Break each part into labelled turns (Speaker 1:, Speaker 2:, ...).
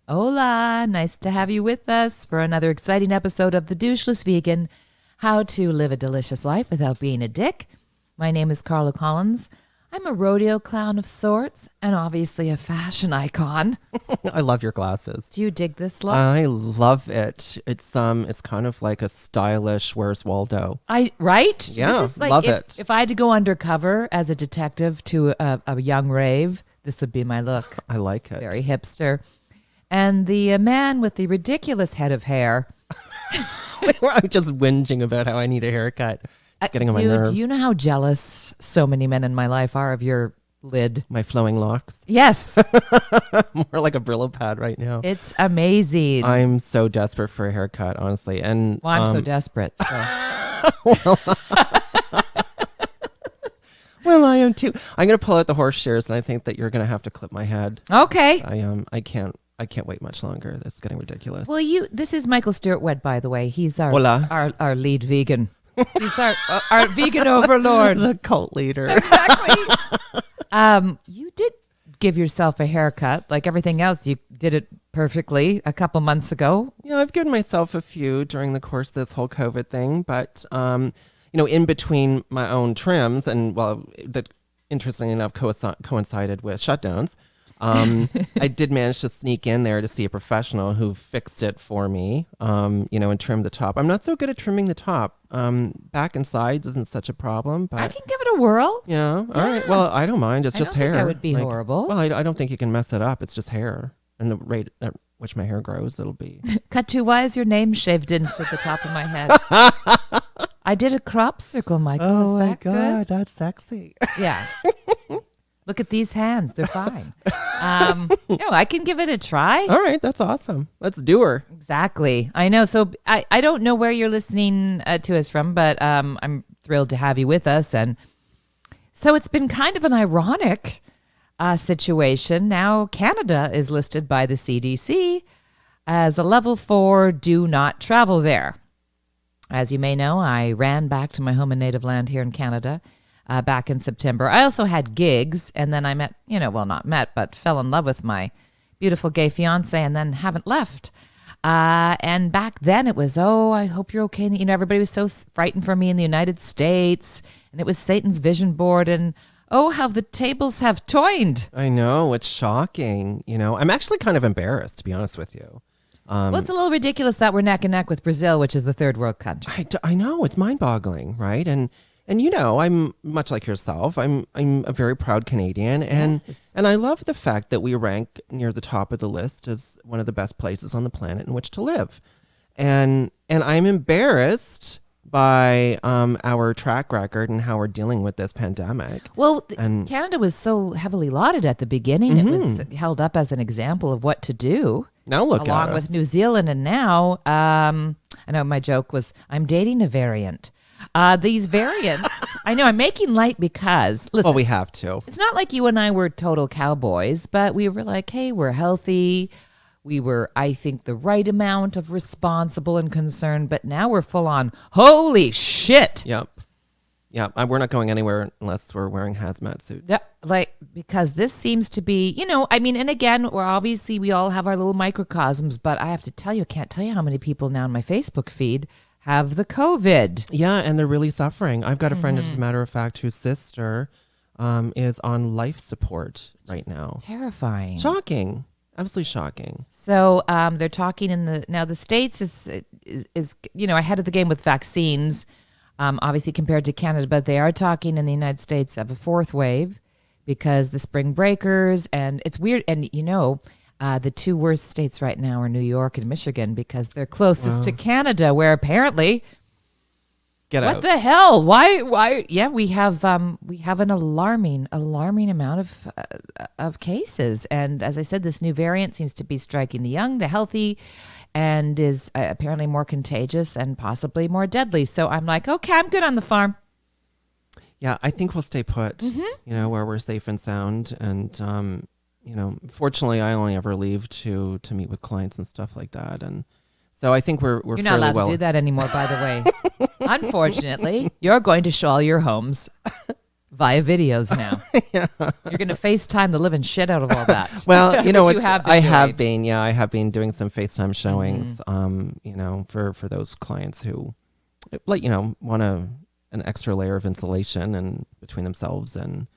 Speaker 1: Hola, nice to have you with us for another exciting episode of The Doucheless Vegan, How to Live a Delicious Life Without Being a Dick. My name is Carla Collins. I'm a rodeo clown of sorts and obviously a fashion icon.
Speaker 2: I love your glasses.
Speaker 1: Do you dig this look?
Speaker 2: I love it. It's kind of like a stylish Where's Waldo.
Speaker 1: Right?
Speaker 2: Yeah,
Speaker 1: This is like
Speaker 2: love it.
Speaker 1: If I had to go undercover as a detective to a young rave, this would be my look.
Speaker 2: I like it.
Speaker 1: Very hipster. And the man with the ridiculous head of hair.
Speaker 2: I'm just whinging about how I need a haircut. It's getting on my nerves.
Speaker 1: Do you know how jealous so many men in my life are of your lid?
Speaker 2: My flowing locks.
Speaker 1: Yes.
Speaker 2: More like a Brillo pad right now.
Speaker 1: It's amazing.
Speaker 2: I'm so desperate for a haircut, honestly. And
Speaker 1: Well, I'm so desperate. So.
Speaker 2: Well, I am too. I'm going to pull out the horse shears, and I think that you're going to have to clip my head.
Speaker 1: Okay.
Speaker 2: I can't wait much longer. This is getting ridiculous.
Speaker 1: Well, this is Michael Stewart Wed, by the way. He's our
Speaker 2: Hola.
Speaker 1: our lead vegan. He's our vegan overlord.
Speaker 2: The cult leader.
Speaker 1: Exactly. You did give yourself a haircut, like everything else. You did it perfectly a couple months ago.
Speaker 2: Yeah, I've given myself a few during the course of this whole COVID thing, but in between my own trims, and that interestingly enough coincided with shutdowns. I did manage to sneak in there to see a professional who fixed it for me, and trimmed the top. I'm not so good at trimming the top. Back and sides isn't such a problem, but
Speaker 1: I can give it a whirl.
Speaker 2: yeah. All right. Well, I don't mind. It's just
Speaker 1: I don't
Speaker 2: hair.
Speaker 1: think that would be horrible.
Speaker 2: Well, I don't think you can mess it up. It's just hair. And the rate at which my hair grows, it'll be.
Speaker 1: Cut to, why is your name shaved into the top of my head? I did a crop circle, Michael.
Speaker 2: Oh
Speaker 1: Is
Speaker 2: my
Speaker 1: that
Speaker 2: God,
Speaker 1: good?
Speaker 2: that's sexy.
Speaker 1: Yeah. Look at these hands. They're fine. I can give it a try.
Speaker 2: All right. That's awesome. Let's do her.
Speaker 1: Exactly. I know. So I don't know where you're listening to us from, but I'm thrilled to have you with us. And so it's been kind of an ironic situation. Now Canada is listed by the CDC as a level 4 do not travel there. As you may know, I ran back to my home and native land here in Canada back in September. I also had gigs, and then I met, not met, but fell in love with my beautiful gay fiance and then haven't left. And back then it was, I hope you're okay. Everybody was so frightened for me in the United States, and it was Satan's vision board, and how the tables have toined.
Speaker 2: I know. It's shocking. I'm actually kind of embarrassed, to be honest with you.
Speaker 1: Well, it's a little ridiculous that we're neck and neck with Brazil, which is the third world country.
Speaker 2: I know. It's mind-boggling, right? And I'm much like yourself. I'm a very proud Canadian, and
Speaker 1: Yes.
Speaker 2: and I love the fact that we rank near the top of the list as one of the best places on the planet in which to live. And I'm embarrassed by our track record and how we're dealing with this pandemic.
Speaker 1: Well,
Speaker 2: And-
Speaker 1: Canada was so heavily lauded at the beginning. It was held up as an example of what to do.
Speaker 2: Now look
Speaker 1: along
Speaker 2: at
Speaker 1: with
Speaker 2: us.
Speaker 1: New Zealand, and now I know my joke was I'm dating a variant. These variants, I know I'm making light because listen,
Speaker 2: Well, we have to.
Speaker 1: it's not like you and I were total cowboys, but we were like, hey, we're healthy. We were, I think, the right amount of responsible and concerned, but now we're full on, holy shit.
Speaker 2: Yep. We're not going anywhere unless we're wearing hazmat suits.
Speaker 1: Yeah, because this seems to be, and again, we all have our little microcosms, but I have to tell you, I can't tell you how many people now in my Facebook feed have the COVID.
Speaker 2: Yeah, and they're really suffering. I've got a friend, as a matter of fact, whose sister is on life support right now.
Speaker 1: Terrifying.
Speaker 2: Shocking. Absolutely shocking.
Speaker 1: So they're talking the States is ahead of the game with vaccines, obviously compared to Canada, but they are talking in the United States of a fourth wave because the spring breakers, and it's weird. And the two worst states right now are New York and Michigan because they're closest to Canada, where apparently,
Speaker 2: Get
Speaker 1: what
Speaker 2: out.
Speaker 1: the hell? Why? Yeah, we have an alarming amount of cases, and as I said, this new variant seems to be striking the young, the healthy, and is apparently more contagious and possibly more deadly. So I'm like, okay, I'm good on the farm.
Speaker 2: Yeah, I think we'll stay put, where we're safe and sound. And, fortunately, I only ever leave to meet with clients and stuff like that. And so I think we're
Speaker 1: You're
Speaker 2: fairly
Speaker 1: not allowed
Speaker 2: well.
Speaker 1: to do that anymore, by the way. Unfortunately, you're going to show all your homes. via videos now. You're going to FaceTime the living shit out of all that.
Speaker 2: Well, you know, I have
Speaker 1: been
Speaker 2: doing some FaceTime showings, you know, for those clients who, like, you know, want an extra layer of insulation and between themselves and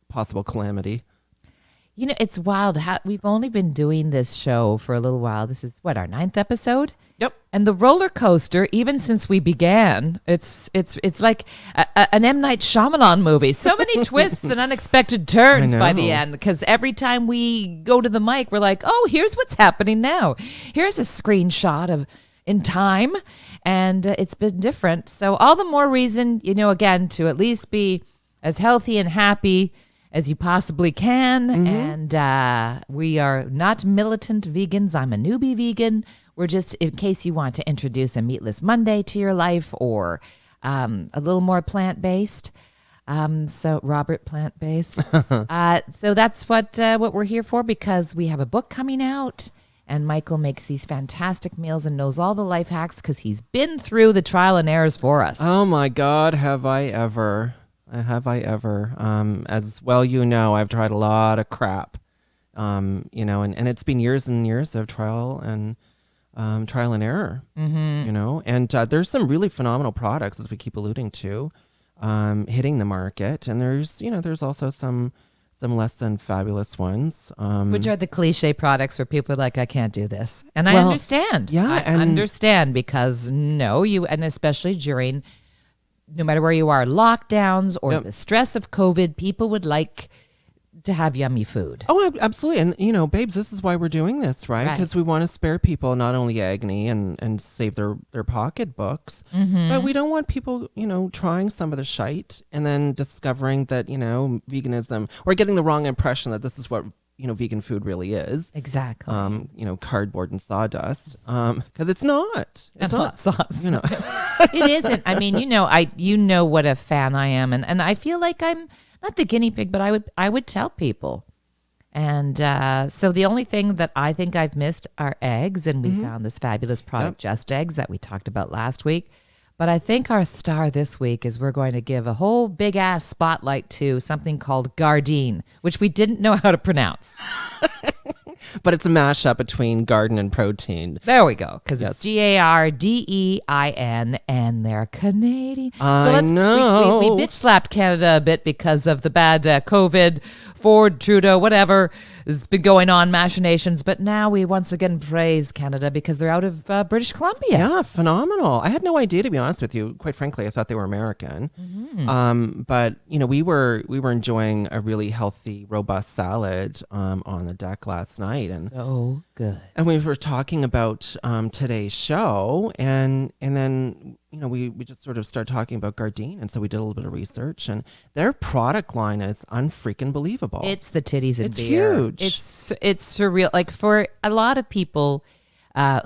Speaker 2: possible calamity.
Speaker 1: You know, it's wild how we've only been doing this show for a little while. This is what, our 9th episode?
Speaker 2: Yep.
Speaker 1: And the roller coaster, even since we began, it's like an M. Night Shyamalan movie. So many twists and unexpected turns by the end. Because every time we go to the mic, we're like, oh, here's what's happening now. Here's a screenshot of in time. And it's been different. So all the more reason, you know, again, to at least be as healthy and happy as you possibly can. And we are not militant vegans. I'm a newbie vegan. We're just, in case you want to introduce a meatless Monday to your life or a little more plant-based. So Robert plant-based. So that's what we're here for, because we have a book coming out. And Michael makes these fantastic meals and knows all the life hacks because he's been through the trial and errors for us.
Speaker 2: Oh my God, have I ever? As well, you know, I've tried a lot of crap, you know, and it's been years and years of trial and error, you know, and there's some really phenomenal products, as we keep alluding to, hitting the market. And there's also some less than fabulous ones.
Speaker 1: Which are the cliche products where people are like, I can't do this. And I understand.
Speaker 2: Yeah.
Speaker 1: I understand, because and especially during, no matter where you are, lockdowns or the stress of COVID, people would like to have yummy food.
Speaker 2: Oh, absolutely. And, you know, babes, this is why we're doing this, right? Because we want to spare people not only agony and save their pocketbooks, but we don't want people, you know, trying some of the shite and then discovering that, you know, veganism, or getting the wrong impression that this is what, you know, vegan food really is.
Speaker 1: Exactly.
Speaker 2: You know, cardboard and sawdust. Because it's not. It's
Speaker 1: not hot sauce.
Speaker 2: You know.
Speaker 1: It isn't. I mean, you know what a fan I am, and I feel like I'm not the guinea pig, but I would tell people. And so the only thing that I think I've missed are eggs, and we found this fabulous product, Just Eggs, that we talked about last week. But I think our star this week is we're going to give a whole big ass spotlight to something called Gardein, which we didn't know how to pronounce.
Speaker 2: But it's a mashup between garden and protein.
Speaker 1: There we go, because it's Gardein, and they're Canadian.
Speaker 2: I know.
Speaker 1: We bitch slapped Canada a bit because of the bad COVID, Ford, Trudeau, whatever has been going on, machinations. But now we once again praise Canada because they're out of British Columbia.
Speaker 2: Yeah, phenomenal. I had no idea, to be honest with you. Quite frankly, I thought they were American. But you know, we were enjoying a really healthy, robust salad on the deck last night, and
Speaker 1: so good.
Speaker 2: And we were talking about today's show, and then, you know, we just sort of started talking about Gardein, and so we did a little bit of research, and their product line is unfreaking believable.
Speaker 1: It's the titties and
Speaker 2: it's
Speaker 1: beer.
Speaker 2: Huge.
Speaker 1: It's surreal. Like, for a lot of people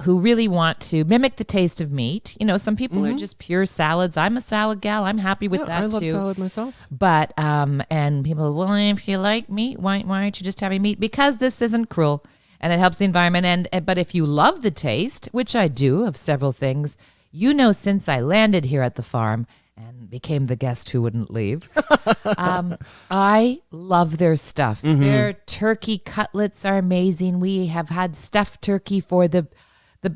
Speaker 1: who really want to mimic the taste of meat, you know, some people are just pure salads. I'm a salad gal. I'm happy with that too.
Speaker 2: I love salad myself.
Speaker 1: But and people, well, if you like meat, why aren't you just having meat? Because this isn't cruel. And it helps the environment. But if you love the taste, which I do, of several things, you know, since I landed here at the farm and became the guest who wouldn't leave, I love their stuff. Their turkey cutlets are amazing. We have had stuffed turkey for the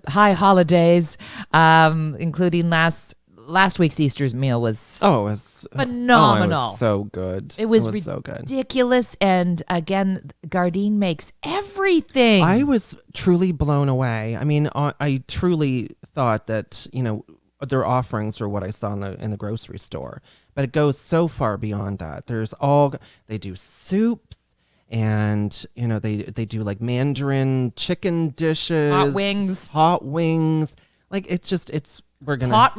Speaker 1: high holidays, including last week's Easter's meal was phenomenal.
Speaker 2: It was so good.
Speaker 1: It was
Speaker 2: so good.
Speaker 1: Ridiculous. And again, Gardein makes everything.
Speaker 2: I was truly blown away. I mean, I truly thought that, you know, their offerings were what I saw in the grocery store, but it goes so far beyond that. They do soups, and, you know, they do like Mandarin chicken dishes, hot wings. Like, we're gonna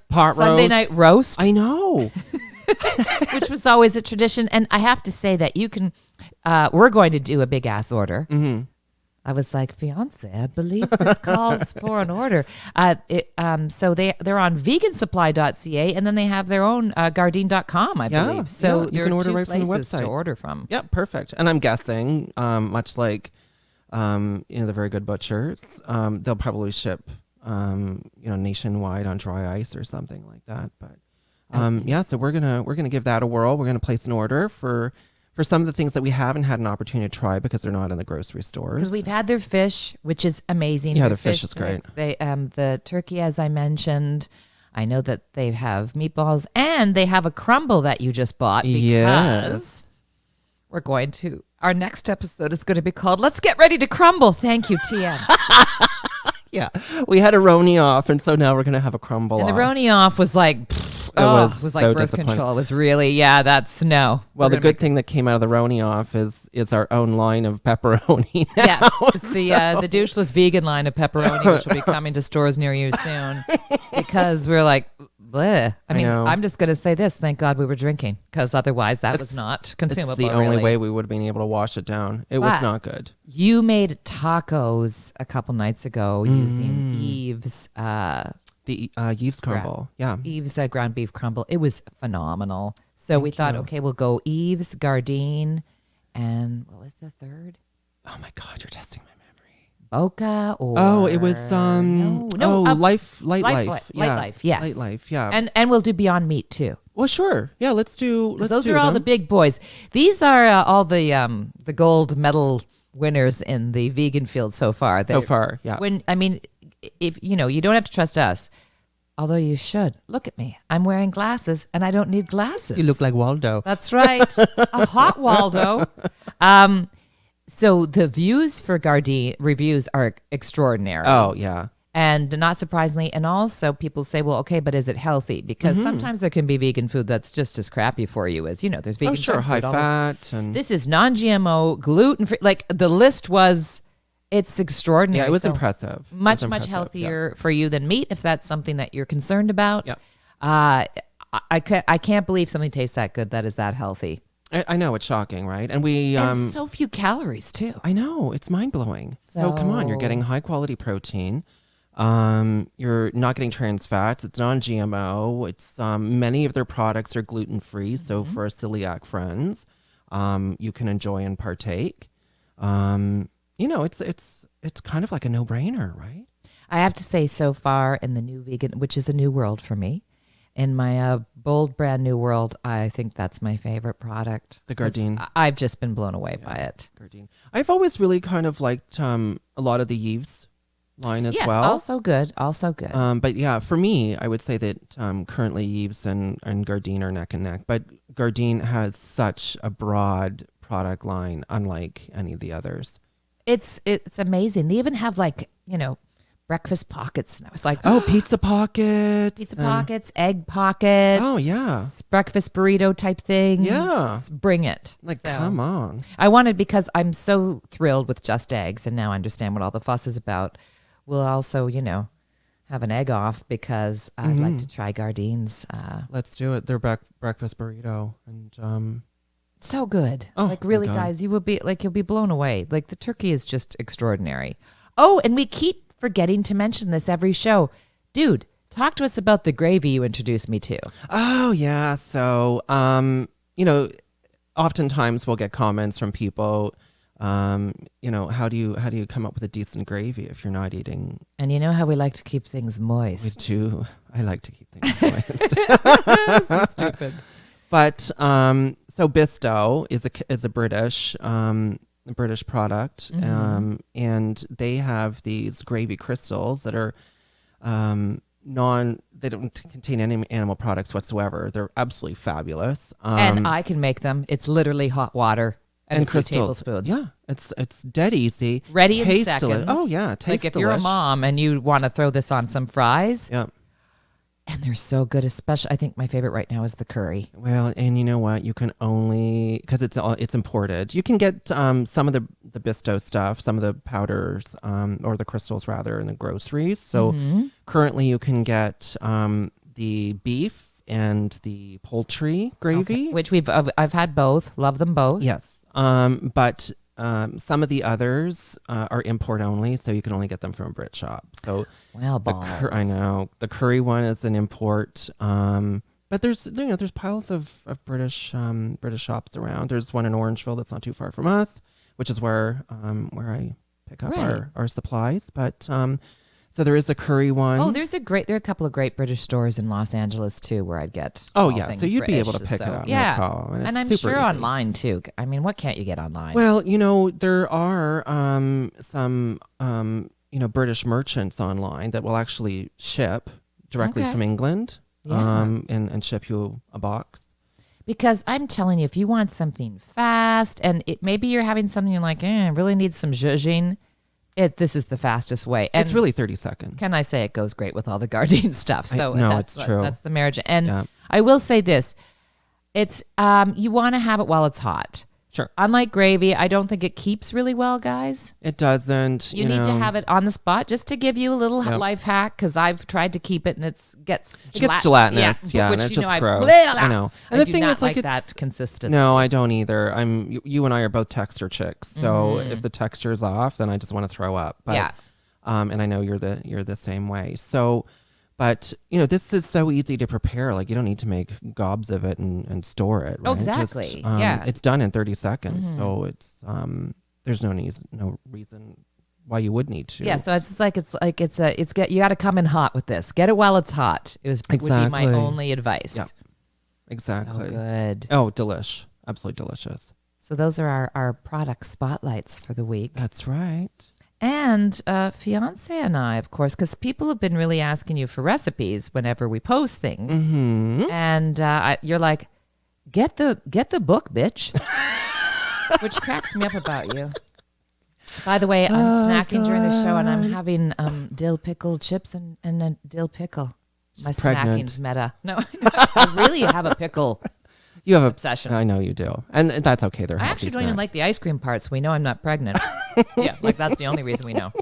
Speaker 1: pot Sunday night roast.
Speaker 2: I know.
Speaker 1: Which was always a tradition. And I have to say that you can, we're going to do a big ass order. I was like, fiance, I believe this calls for an order. So they're on vegansupply.ca, and then they have their own Gardein.com, I believe. So
Speaker 2: you can order right from the website
Speaker 1: to order from.
Speaker 2: Yeah, perfect. And I'm guessing, much like, you know, the Very Good Butchers, they'll probably ship, you know, nationwide on dry ice or something like that. But So we're gonna give that a whirl. We're gonna place an order for some of the things that we haven't had an opportunity to try because they're not in the grocery stores.
Speaker 1: Because we've had their fish, which is amazing.
Speaker 2: Yeah, their fish is great.
Speaker 1: They the turkey, as I mentioned. I know that they have meatballs and they have a crumble that you just bought because we're going to. Our next episode is going to be called "Let's Get Ready to Crumble." Thank you, TM.
Speaker 2: Yeah, we had a Roni off, and so now we're gonna have a crumble.
Speaker 1: And
Speaker 2: off.
Speaker 1: the Roni off was like. It was like
Speaker 2: so
Speaker 1: birth control. It was really, that's no.
Speaker 2: Well, the good thing that came out of the Roni off is our own line of pepperoni now.
Speaker 1: Yes, it's the doucheless vegan line of pepperoni, which will be coming to stores near you soon. Because we're like, bleh. I mean, I'm just going to say this. Thank God we were drinking, because otherwise that was not consumable.
Speaker 2: It's the only way we would have been able to wash it down. It was not good.
Speaker 1: You made tacos a couple nights ago using Eve's...
Speaker 2: The Eve's crumble,
Speaker 1: Eve's ground beef crumble. It was phenomenal. So we thought, okay, we'll go Eve's, Gardein, and what was the third?
Speaker 2: Oh my God, you're testing my memory.
Speaker 1: Boca or
Speaker 2: it was Life, Light Life,
Speaker 1: yeah. And we'll do Beyond Meat too.
Speaker 2: Well, sure, yeah. Let's do.
Speaker 1: Those are all the big boys. These are all the gold medal winners in the vegan field so far.
Speaker 2: Yeah.
Speaker 1: If you don't have to trust us, although you should. Look at me. I'm wearing glasses and I don't need glasses.
Speaker 2: You look like Waldo.
Speaker 1: That's right. A hot Waldo. So the views for Gardein reviews are extraordinary.
Speaker 2: Oh, yeah.
Speaker 1: And not surprisingly, and also people say, well, okay, but is it healthy? Because sometimes there can be vegan food that's just as crappy for you as, there's vegan food.
Speaker 2: High fat. And
Speaker 1: this is non-GMO, gluten-free. Like the list was... It's extraordinary.
Speaker 2: Yeah, it was impressive.
Speaker 1: Much healthier for you than meat, if that's something that you're concerned about.
Speaker 2: Yeah.
Speaker 1: I can't believe something tastes that good that is that healthy.
Speaker 2: I know, it's shocking, right? And
Speaker 1: so few calories too.
Speaker 2: I know, it's mind-blowing. So come on, you're getting high-quality protein. You're not getting trans fats. It's non-GMO. It's many of their products are gluten-free. So for our celiac friends, you can enjoy and partake. It's kind of like a no-brainer, right?
Speaker 1: I have to say, so far in the new vegan, which is a new world for me, in my bold brand new world, I think that's my favorite product.
Speaker 2: The Gardein.
Speaker 1: I've just been blown away by it.
Speaker 2: Gardein. I've always really kind of liked a lot of the Yves line as well.
Speaker 1: Yes, also good.
Speaker 2: But yeah, for me, I would say that currently Yves and Gardein are neck and neck. But Gardein has such a broad product line, unlike any of the others.
Speaker 1: It's amazing. They even have breakfast pockets, and I was like,
Speaker 2: pizza pockets,
Speaker 1: egg pockets.
Speaker 2: Oh yeah,
Speaker 1: breakfast burrito type things.
Speaker 2: Yeah,
Speaker 1: bring it.
Speaker 2: Come on.
Speaker 1: I wanted, because I'm so thrilled with just eggs, and now I understand what all the fuss is about. We'll also, have an egg off because I'd like to try Gardeins.
Speaker 2: Let's do it. Their breakfast burrito and.
Speaker 1: So good. Really, guys, you'll be blown away. Like, the turkey is just extraordinary. Oh, and we keep forgetting to mention this every show. Dude, talk to us about the gravy you introduced me to.
Speaker 2: Oh, yeah. So, oftentimes we'll get comments from people, how do you come up with a decent gravy if you're not eating?
Speaker 1: And you know how we like to keep things moist.
Speaker 2: We do. I like to keep things moist.
Speaker 1: So stupid.
Speaker 2: But so Bisto is a British product, and they have these gravy crystals that are they don't contain any animal products whatsoever. They're absolutely fabulous.
Speaker 1: And I can make them. It's literally hot water and crystals. Tablespoons.
Speaker 2: Yeah, it's dead easy.
Speaker 1: Ready in seconds.
Speaker 2: Oh yeah, tastes
Speaker 1: if you're a mom and you want to throw this on some fries.
Speaker 2: Yeah.
Speaker 1: And they're so good, especially, I think my favorite right now is the curry.
Speaker 2: Well, and you know what? You can only, because it's imported. You can get some of the Bisto stuff, some of the powders, or the crystals rather, in the groceries. So currently you can get the beef and the poultry gravy,
Speaker 1: which I've had both. Love them both.
Speaker 2: Yes, but some of the others are import only, so you can only get them from a Brit shop. So, I know the curry one is an import, but there's piles of British shops around. There's one in Orangeville that's not too far from us, which is where I pick up our supplies. But So there is a curry one.
Speaker 1: Oh, there are a couple of great British stores in Los Angeles too, where I'd get.
Speaker 2: Oh
Speaker 1: all
Speaker 2: yeah,
Speaker 1: things
Speaker 2: so you'd be
Speaker 1: British,
Speaker 2: able to pick it up.
Speaker 1: Yeah,
Speaker 2: no problem.
Speaker 1: and I'm
Speaker 2: super
Speaker 1: sure
Speaker 2: easy.
Speaker 1: online too. I mean, what can't you get online?
Speaker 2: Well, there are some British merchants online that will actually ship directly from England, and ship you a box.
Speaker 1: Because I'm telling you, if you want something fast, and maybe you're having something you're like, I really need some zhuzhing, this is the fastest way. And
Speaker 2: it's really 30 seconds.
Speaker 1: Can I say it goes great with all the Gardein stuff? So
Speaker 2: it's true.
Speaker 1: That's the marriage. And I will say this. It's you want to have it while it's hot.
Speaker 2: Sure.
Speaker 1: Unlike gravy, I don't think it keeps really well, guys.
Speaker 2: It doesn't.
Speaker 1: You need to have it on the spot, just to give you a little life hack, because I've tried to keep it and it gets
Speaker 2: gelatinous. Yeah,
Speaker 1: which,
Speaker 2: and it's just gross.
Speaker 1: I
Speaker 2: know. And
Speaker 1: I
Speaker 2: the thing is,
Speaker 1: like
Speaker 2: it's
Speaker 1: that consistency.
Speaker 2: No, I don't either. You and I are both texture chicks, so if the texture's off, then I just want to throw up. But, and I know you're the same way. So. But, this is so easy to prepare. Like, you don't need to make gobs of it and store it. Right?
Speaker 1: Oh, exactly.
Speaker 2: It's done in 30 seconds. So it's there's no reason why you would need to.
Speaker 1: Yeah, so you got to come in hot with this. Get it while it's hot. Would be my only advice.
Speaker 2: Yeah, exactly.
Speaker 1: So good.
Speaker 2: Oh, delish. Absolutely delicious.
Speaker 1: So those are our product spotlights for the week.
Speaker 2: That's right.
Speaker 1: And fiance and I, of course, because people have been really asking you for recipes whenever we post things, and you're like, get the book, bitch, which cracks me up about you. By the way, I'm snacking during the show, and I'm having dill pickle chips and a dill pickle. My snacking's meta. No, I really have a pickle.
Speaker 2: You have
Speaker 1: obsession.
Speaker 2: I know you do, and that's okay. They're
Speaker 1: I
Speaker 2: healthy
Speaker 1: actually don't
Speaker 2: snacks.
Speaker 1: even like the ice cream part, so we know I'm not pregnant. Yeah, like that's the only reason we know.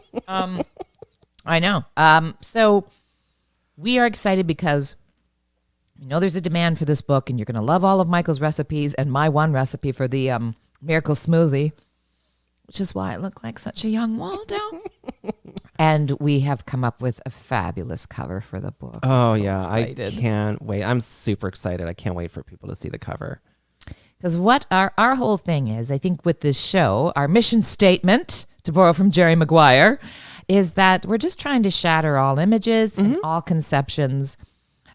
Speaker 1: I know. So we are excited because we know there's a demand for this book, and you're going to love all of Michael's recipes and my one recipe for the miracle smoothie, which is why I look like such a young Waldo. And we have come up with a fabulous cover for the book.
Speaker 2: Oh, I can't wait. I'm super excited. I can't wait for people to see the cover.
Speaker 1: Because what our whole thing is, I think with this show, our mission statement, to borrow from Jerry Maguire, is that we're just trying to shatter all images and all conceptions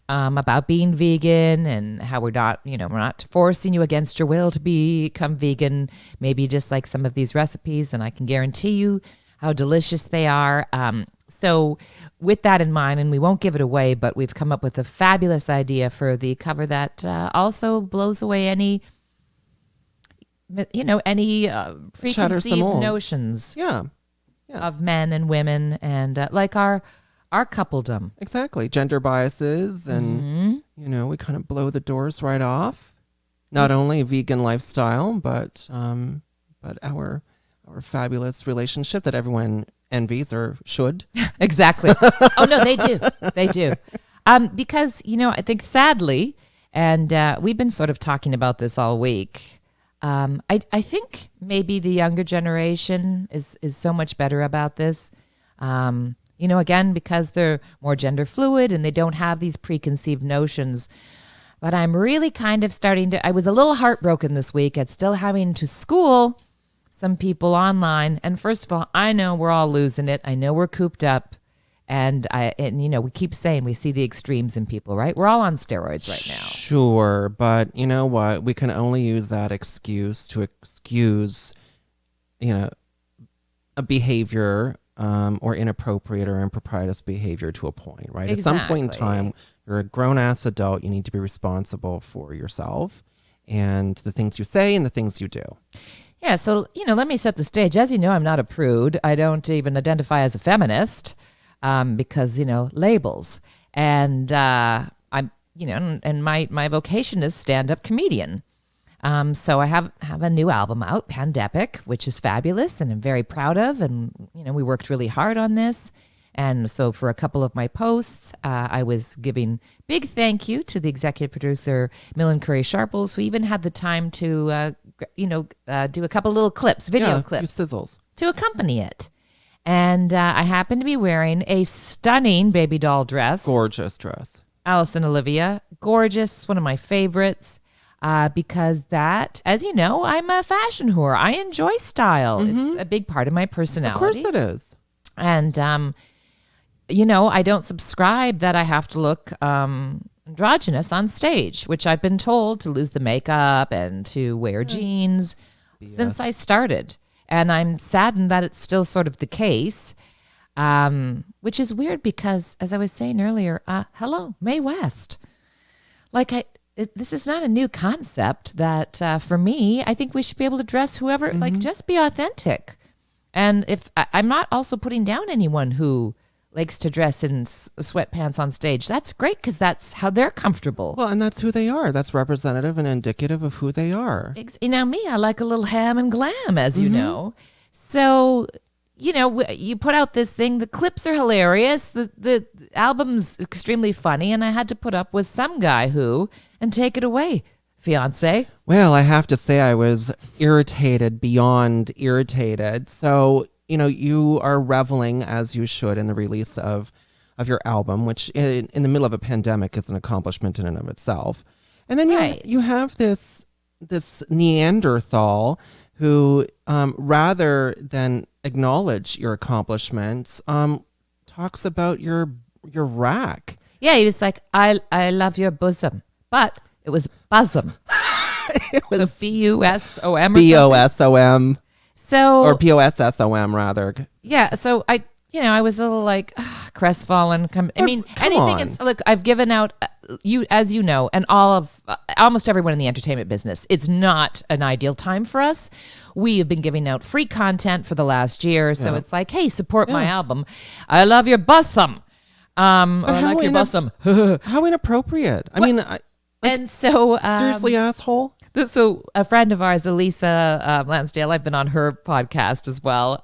Speaker 1: about being vegan, and how we're not forcing you against your will to become vegan, maybe just like some of these recipes, and I can guarantee you how delicious they are. So with that in mind, and we won't give it away, but we've come up with a fabulous idea for the cover that also blows away any preconceived notions of men and women, and like our coupledom.
Speaker 2: Exactly. Gender biases, and we kind of blow the doors right off. Not only vegan lifestyle, but our fabulous relationship that everyone envies or should.
Speaker 1: Exactly. Oh no, they do. Because I think sadly, and we've been sort of talking about this all week. I think maybe the younger generation is so much better about this. Again, because they're more gender fluid and they don't have these preconceived notions. But I'm really kind of I was a little heartbroken this week at still having to school some people online. And first of all, I know we're all losing it. I know we're cooped up. And we keep saying we see the extremes in people, right? We're all on steroids right now.
Speaker 2: Sure. But you know what? We can only use that excuse to excuse, a behavior or inappropriate or improprietous behavior to a point, right?
Speaker 1: Exactly.
Speaker 2: At some point in time, you're a grown-ass adult. You need to be responsible for yourself and the things you say and the things you do.
Speaker 1: Yeah, so, let me set the stage. As you know, I'm not a prude. I don't even identify as a feminist because, labels. And I'm, and my vocation is stand-up comedian. So I have a new album out, Pandepic, which is fabulous and I'm very proud of. And, we worked really hard on this. And so for a couple of my posts, I was giving big thank you to the executive producer, Millen Curry Sharples, who even had the time to, do a couple little clips, video clips.
Speaker 2: Sizzles.
Speaker 1: To accompany it. And I happened to be wearing a stunning baby doll dress.
Speaker 2: Gorgeous dress.
Speaker 1: Allison Olivia. Gorgeous. One of my favorites. Because that, as you know, I'm a fashion whore. I enjoy style. It's a big part of my personality.
Speaker 2: Of course it is.
Speaker 1: And I don't subscribe that I have to look androgynous on stage, which I've been told to lose the makeup and to wear jeans since I started. And I'm saddened that it's still sort of the case, which is weird because, as I was saying earlier, hello, Mae West. This is not a new concept that for me, I think we should be able to dress whoever, just be authentic. And if I'm not also putting down anyone who likes to dress in sweatpants on stage, that's great because that's how they're comfortable.
Speaker 2: Well, and that's who they are. That's representative and indicative of who they are.
Speaker 1: Now, me, I like a little ham and glam, as you know. So, you put out this thing. The clips are hilarious. The album's extremely funny, and I had to put up with some guy and take it away, fiance.
Speaker 2: Well, I have to say I was irritated, beyond irritated. So, you are reveling, as you should, in the release of your album, which in the middle of a pandemic is an accomplishment in and of itself. And then you have this Neanderthal who, rather than acknowledge your accomplishments, talks about your rack.
Speaker 1: Yeah, he was like, I love your bosom, but it was bosom.
Speaker 2: It was
Speaker 1: so B-U-S-O-M or
Speaker 2: B-O-S-O-M.
Speaker 1: So,
Speaker 2: or P-O-S-S-O-M rather.
Speaker 1: Yeah, so I was a little crestfallen. Anything.
Speaker 2: On.
Speaker 1: Look, I've given out as you know, and almost everyone in the entertainment business. It's not an ideal time for us. We have been giving out free content for the last year, so it's like, hey, support my album. I love your bosom. I like your bosom.
Speaker 2: How inappropriate! Seriously, asshole.
Speaker 1: So a friend of ours, Elisa Lansdale, I've been on her podcast as well.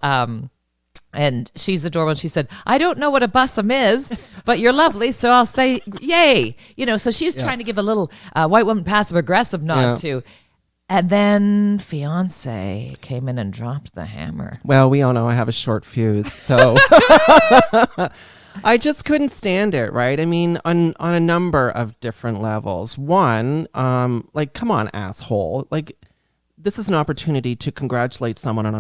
Speaker 1: And she's adorable. She said, I don't know what a bosom is, but you're lovely. So I'll say, yay. So she's trying to give a little white woman passive aggressive nod too. And then fiance came in and dropped the hammer.
Speaker 2: Well, we all know I have a short fuse. So I just couldn't stand it, right? I mean, on a number of different levels. One, come on, asshole. This is an opportunity to congratulate someone on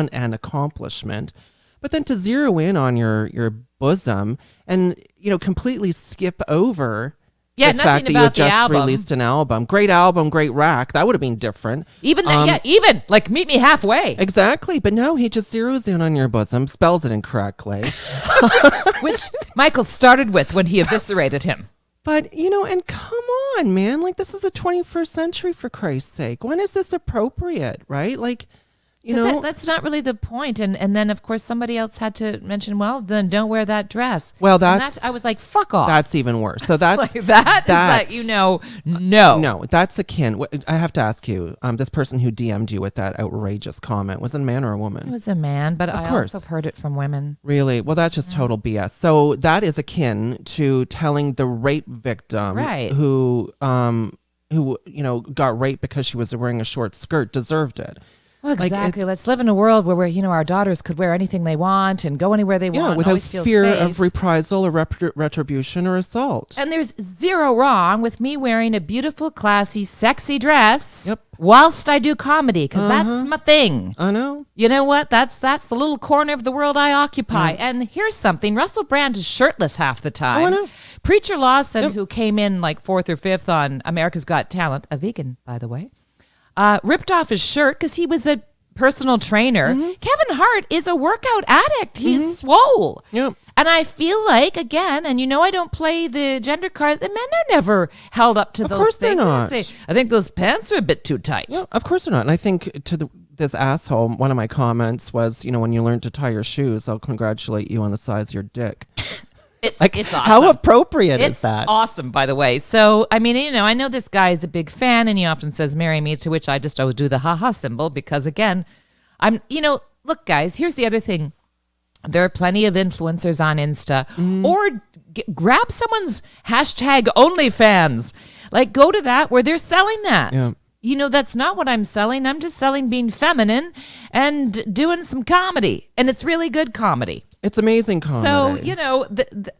Speaker 2: an accomplishment, but then to zero in on your bosom and, completely skip over the fact that you just released an album. Great album, great rack. That would have been different.
Speaker 1: Even meet me halfway.
Speaker 2: Exactly. But no, he just zeroes in on your bosom, spells it incorrectly.
Speaker 1: Which Michael started with when he eviscerated him.
Speaker 2: But, and come on, man. This is the 21st century, for Christ's sake. When is this appropriate, right?
Speaker 1: That's not really the point. And then, of course, somebody else had to mention, well, then don't wear that dress.
Speaker 2: Well,
Speaker 1: I was like, fuck off.
Speaker 2: That's even worse. So that's...
Speaker 1: no.
Speaker 2: No, that's akin. I have to ask you, this person who DM'd you with that outrageous comment, was it a man or a woman?
Speaker 1: It was a man, but I also heard it from women.
Speaker 2: Really? Well, that's just total BS. So that is akin to telling the rape victim who got raped because she was wearing a short skirt deserved it.
Speaker 1: Well, exactly. Let's live in a world where our daughters could wear anything they want and go anywhere they want.
Speaker 2: Without fear of reprisal or retribution or assault.
Speaker 1: And there's zero wrong with me wearing a beautiful, classy, sexy dress whilst I do comedy, because that's my thing.
Speaker 2: I know.
Speaker 1: You know what? That's the little corner of the world I occupy. And here's something. Russell Brand is shirtless half the time.
Speaker 2: Oh, I know.
Speaker 1: Preacher Lawson, who came in 4th or 5th on America's Got Talent, a vegan, by the way, ripped off his shirt because he was a personal trainer. Kevin Hart is a workout addict. He's swole.
Speaker 2: Yep.
Speaker 1: And I feel like, again, and I don't play the gender card, the men are never held up to those things.
Speaker 2: Of course they're not.
Speaker 1: I think those pants are a bit too tight.
Speaker 2: Yeah, of course they're not. And I think this asshole, one of my comments was, when you learn to tie your shoes, I'll congratulate you on the size of your dick.
Speaker 1: It's awesome.
Speaker 2: How appropriate is that?
Speaker 1: It's awesome, by the way. So, I know this guy is a big fan, and he often says, marry me, to which I just always do the ha-ha symbol, because, again, look, guys, here's the other thing. There are plenty of influencers on Insta, or grab someone's hashtag OnlyFans. Go to that where they're selling that. Yeah. That's not what I'm selling. I'm just selling being feminine and doing some comedy, and it's really good comedy.
Speaker 2: It's amazing comedy.
Speaker 1: So,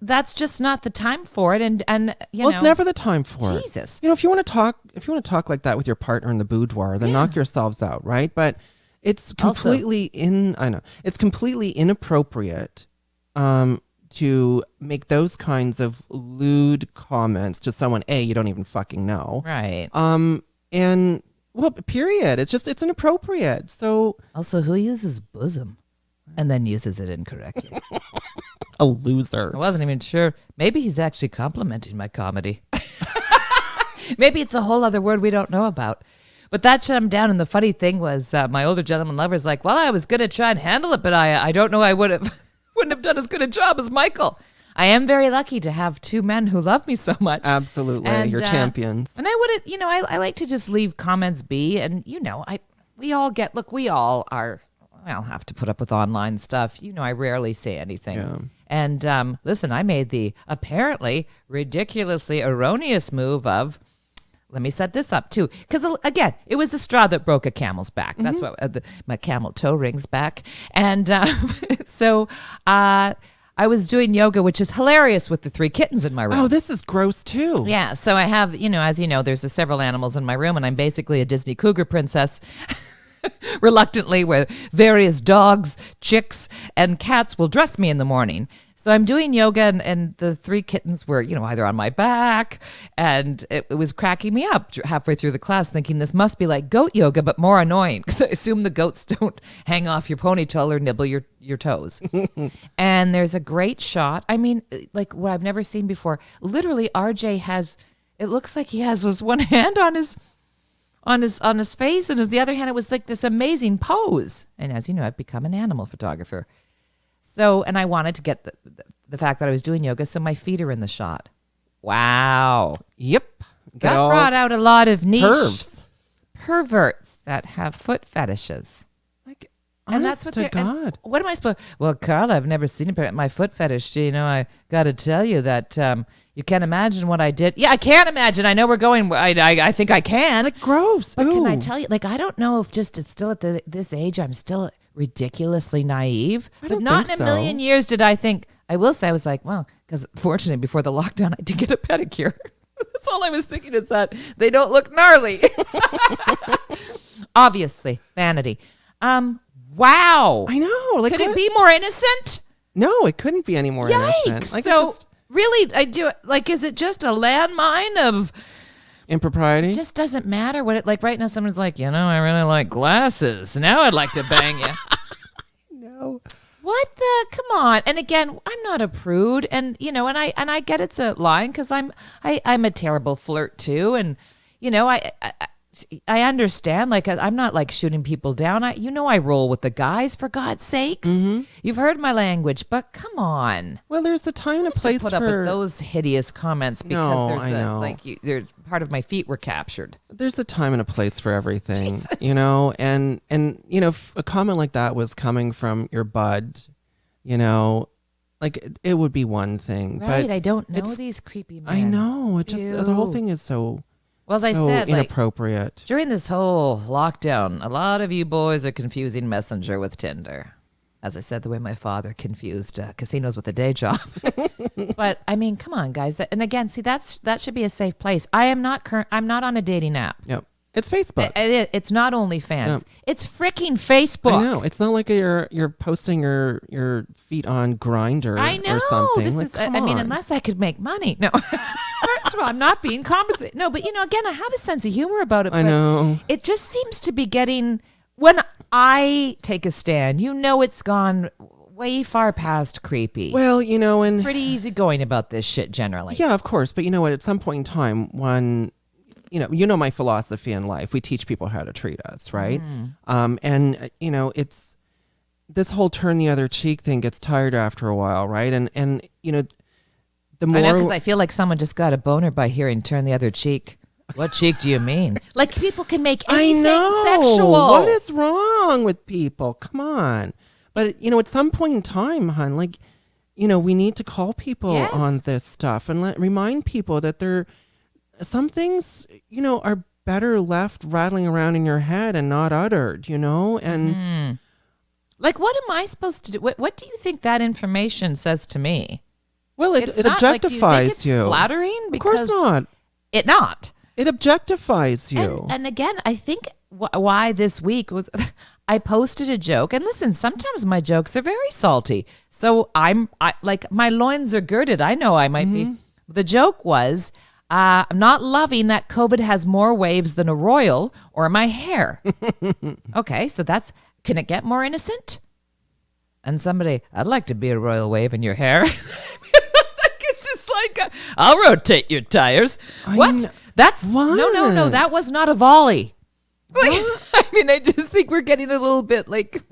Speaker 1: that's just not the time for it. And
Speaker 2: it's never the time for it.
Speaker 1: Jesus.
Speaker 2: If you want to talk like that with your partner in the boudoir, then knock yourselves out, right? But it's completely it's completely inappropriate to make those kinds of lewd comments to someone you don't even fucking know.
Speaker 1: Right.
Speaker 2: And well, period. It's inappropriate. So
Speaker 1: Also, who uses bosom and then uses it incorrectly?
Speaker 2: a loser.
Speaker 1: I wasn't even sure. Maybe he's actually complimenting my comedy. Maybe it's a whole other word we don't know about. But that shut him down. And the funny thing was, my older gentleman lover's like, well, I was going to try and handle it, but I don't know I wouldn't have done as good a job as Michael. I am very lucky to have two men who love me so much.
Speaker 2: Absolutely.
Speaker 1: And,
Speaker 2: You're champions.
Speaker 1: And I wouldn't, I like to just leave comments be. And, we all have to put up with online stuff. I rarely say anything.
Speaker 2: Yeah.
Speaker 1: And listen, I made the apparently ridiculously erroneous move of, let me set this up too. Because again, it was the straw that broke a camel's back. That's what my camel toe rings back. And so I was doing yoga, which is hilarious with the 3 kittens in my room.
Speaker 2: Oh, this is gross too.
Speaker 1: Yeah. So I have, as you know, there's several animals in my room, and I'm basically a Disney cougar princess. Reluctantly, where various dogs, chicks, and cats will dress me in the morning. So I'm doing yoga, and the 3 kittens were, either on my back, and it was cracking me up halfway through the class, thinking this must be like goat yoga, but more annoying, because I assume the goats don't hang off your ponytail or nibble your toes. And there's a great shot. I mean, like what I've never seen before. Literally, RJ it looks like he has this one hand on his face, and the other hand, it was like this amazing pose. And as you know, I've become an animal photographer. So, and I wanted to get the fact that I was doing yoga, so my feet are in the shot. Wow.
Speaker 2: Yep.
Speaker 1: That brought out a lot of niche
Speaker 2: perverts
Speaker 1: that have foot fetishes.
Speaker 2: Like,
Speaker 1: And that's what
Speaker 2: to God.
Speaker 1: What am I supposed? Well, Carla, I've never seen it, but my foot fetish. I got to tell you that you can't imagine what I did. Yeah, I can't imagine. I know we're going. I think I can.
Speaker 2: Like gross.
Speaker 1: But
Speaker 2: Ooh.
Speaker 1: can I tell you? Like, I don't know if just it's still at this age. I'm still ridiculously naive.
Speaker 2: I don't
Speaker 1: not
Speaker 2: think
Speaker 1: in a million
Speaker 2: so.
Speaker 1: years did I think. I will say I was like, well, because fortunately before the lockdown, I did get a pedicure. That's all I was thinking is that they don't look gnarly. Obviously, vanity. Wow.
Speaker 2: I know. Like,
Speaker 1: could it be more innocent?
Speaker 2: No, it couldn't be any more
Speaker 1: Yikes.
Speaker 2: innocent. Like,
Speaker 1: So really, I do. Like, is it just a landmine of?
Speaker 2: impropriety.
Speaker 1: It just doesn't matter what it like. Right now, someone's like, I really like glasses. Now I'd like to bang you.
Speaker 2: No.
Speaker 1: What the? Come on. And again, I'm not a prude, and and I get it's a line because I'm a terrible flirt too, and I understand. Like, I'm not like shooting people down. I roll with the guys, for God's sakes.
Speaker 2: Mm-hmm.
Speaker 1: You've heard my language, but come on.
Speaker 2: Well, there's a time and a place
Speaker 1: Put
Speaker 2: for
Speaker 1: up with those hideous comments because
Speaker 2: No, I know.
Speaker 1: there's part of my feet were captured.
Speaker 2: There's a time and a place for everything,
Speaker 1: Jesus.
Speaker 2: and if a comment like that was coming from your bud, like it would be one thing.
Speaker 1: Right.
Speaker 2: But
Speaker 1: I don't know
Speaker 2: it's-
Speaker 1: these creepy men.
Speaker 2: I know. It just the whole
Speaker 1: Ew.
Speaker 2: thing is so
Speaker 1: Well, as I
Speaker 2: so
Speaker 1: said, like,
Speaker 2: inappropriate.
Speaker 1: during this whole lockdown, a lot of you boys are confusing Messenger with Tinder. As I said, the way my father confused casinos with a day job. But I mean, come on, guys. And again, see, that should be a safe place. I'm not on a dating app.
Speaker 2: Yep. It's Facebook.
Speaker 1: It's not OnlyFans. It's freaking Facebook.
Speaker 2: I know. It's not like you're posting your feet on Grindr
Speaker 1: I know.
Speaker 2: or something.
Speaker 1: This
Speaker 2: Like,
Speaker 1: is.
Speaker 2: come
Speaker 1: I mean,
Speaker 2: on.
Speaker 1: unless I could make money. No. First of all, I'm not being compensated. No, but again, I have a sense of humor about it.
Speaker 2: I
Speaker 1: but
Speaker 2: know.
Speaker 1: It just seems to be getting. When I take a stand, it's gone way far past creepy.
Speaker 2: Well, and
Speaker 1: Pretty easy going about this shit generally.
Speaker 2: yeah, of course. But you know what? At some point in time, when my philosophy in life, we teach people how to treat us, right? And it's this whole turn the other cheek thing gets tired after a while, right? And the more
Speaker 1: I know, because I feel like someone just got a boner by hearing "turn the other cheek." What cheek do you mean? Like, people can make anything sexual.
Speaker 2: What is wrong with people? Come on. But at some point in time, hon, like, we need to call people
Speaker 1: Yes.
Speaker 2: on this stuff and remind people that some things, are better left rattling around in your head and not uttered, and
Speaker 1: Like, what am I supposed to do? What do you think that information says to me?
Speaker 2: well, it
Speaker 1: It's not, like, do you think
Speaker 2: objectifies
Speaker 1: it's
Speaker 2: you.
Speaker 1: flattering?
Speaker 2: Of course not.
Speaker 1: It not.
Speaker 2: It objectifies you.
Speaker 1: And again, I think why this week was, I posted a joke, and listen, sometimes my jokes are very salty. So I like my loins are girded. I know I might be. The joke was, I'm not loving that COVID has more waves than a royal or my hair. Okay, so can it get more innocent? And somebody, I'd like to be a royal wave in your hair. It's just like, I'll rotate your tires. What? No. That was not a volley. I mean, I just think we're getting a little bit like.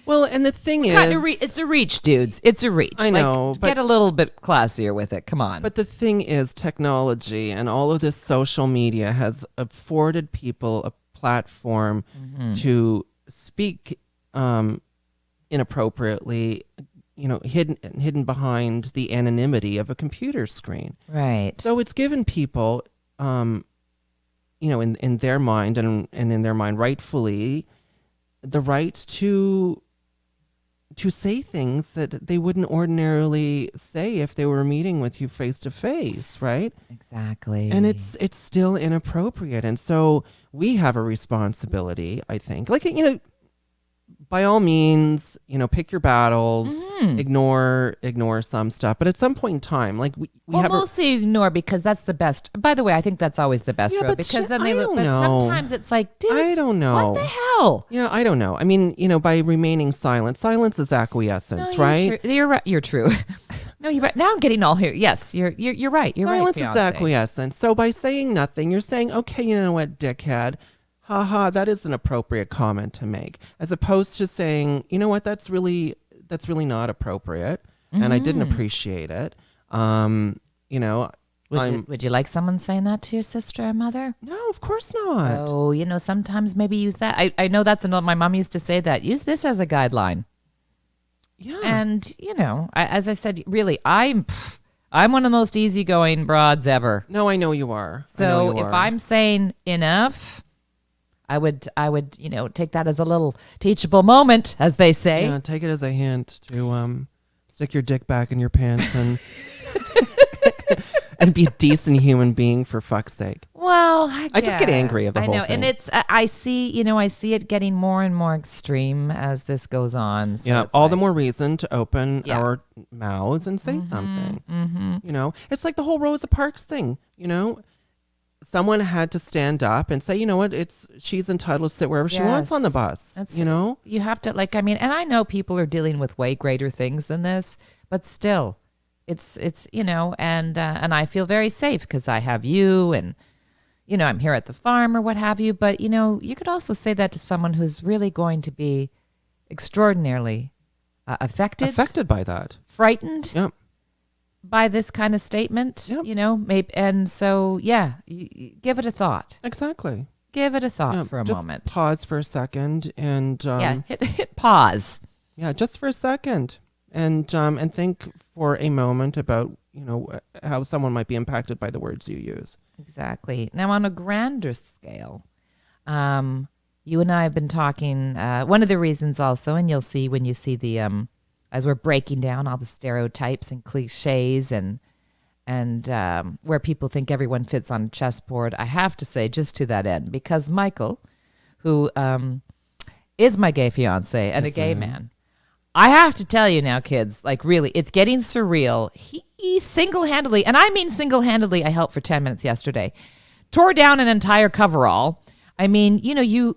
Speaker 2: Well, and the thing is,
Speaker 1: it's a reach, dudes. It's a reach.
Speaker 2: I know,
Speaker 1: but get a little bit classier with it. Come on.
Speaker 2: But the thing is, technology and all of this social media has afforded people a platform to speak inappropriately, hidden behind the anonymity of a computer screen.
Speaker 1: Right.
Speaker 2: So it's given people, in their mind and in their mind rightfully, the right to say things that they wouldn't ordinarily say if they were meeting with you face to face, right?
Speaker 1: Exactly.
Speaker 2: And it's still inappropriate. And so we have a responsibility, I think. Like, by all means, pick your battles, ignore some stuff. But at some point in time, like we have
Speaker 1: mostly ignore, because that's the best. By the way, I think that's always the best road, because then they look. But sometimes it's like, dude,
Speaker 2: I don't know.
Speaker 1: What the hell?
Speaker 2: Yeah, I don't know. I mean, by remaining silent, silence is acquiescence, right?
Speaker 1: You're right. You're true. No, you're right. Now I'm getting all here. Yes, you're right. You're
Speaker 2: silence
Speaker 1: right.
Speaker 2: Silence is acquiescence. So by saying nothing, you're saying, okay, you know what, dickhead. Haha, that is an appropriate comment to make, as opposed to saying, you know what, that's really not appropriate, and I didn't appreciate it. Would
Speaker 1: you like someone saying that to your sister or mother?
Speaker 2: No, of course not.
Speaker 1: Oh, sometimes maybe use that. I know that's my mom used to say that. Use this as a guideline.
Speaker 2: Yeah.
Speaker 1: And as I said, really, I'm one of the most easygoing broads ever.
Speaker 2: No, I know you are.
Speaker 1: So if I'm saying enough, I would, take that as a little teachable moment, as they say.
Speaker 2: Yeah, take it as a hint to stick your dick back in your pants and and be a decent human being, for fuck's sake.
Speaker 1: Well,
Speaker 2: I just get angry of the whole
Speaker 1: thing. And it's I see it getting more and more extreme as this goes on. So
Speaker 2: yeah, all the more reason to open our mouths and say something. It's like the whole Rosa Parks thing. Someone had to stand up and say, you know what, she's entitled to sit wherever she wants on the bus.
Speaker 1: You have to, and I know people are dealing with way greater things than this, but still, it's and I feel very safe because I have you, and I'm here at the farm or what have you. But you could also say that to someone who's really going to be extraordinarily affected
Speaker 2: by that,
Speaker 1: frightened.
Speaker 2: Yep.
Speaker 1: By this kind of statement, maybe, and so give it a thought.
Speaker 2: Exactly.
Speaker 1: Give it a thought for a moment.
Speaker 2: Pause for a second and
Speaker 1: hit pause.
Speaker 2: Yeah, just for a second, and think for a moment about how someone might be impacted by the words you use.
Speaker 1: Exactly. Now, on a grander scale, you and I have been talking. One of the reasons also, and you'll see when you see the. As we're breaking down all the stereotypes and cliches and where people think everyone fits on a chessboard, I have to say, just to that end, because Michael, who is my gay fiance and a gay man, I have to tell you now, kids, like really, it's getting surreal. He single-handedly, and I mean single-handedly, I helped for 10 minutes yesterday, tore down an entire coverall. I mean, you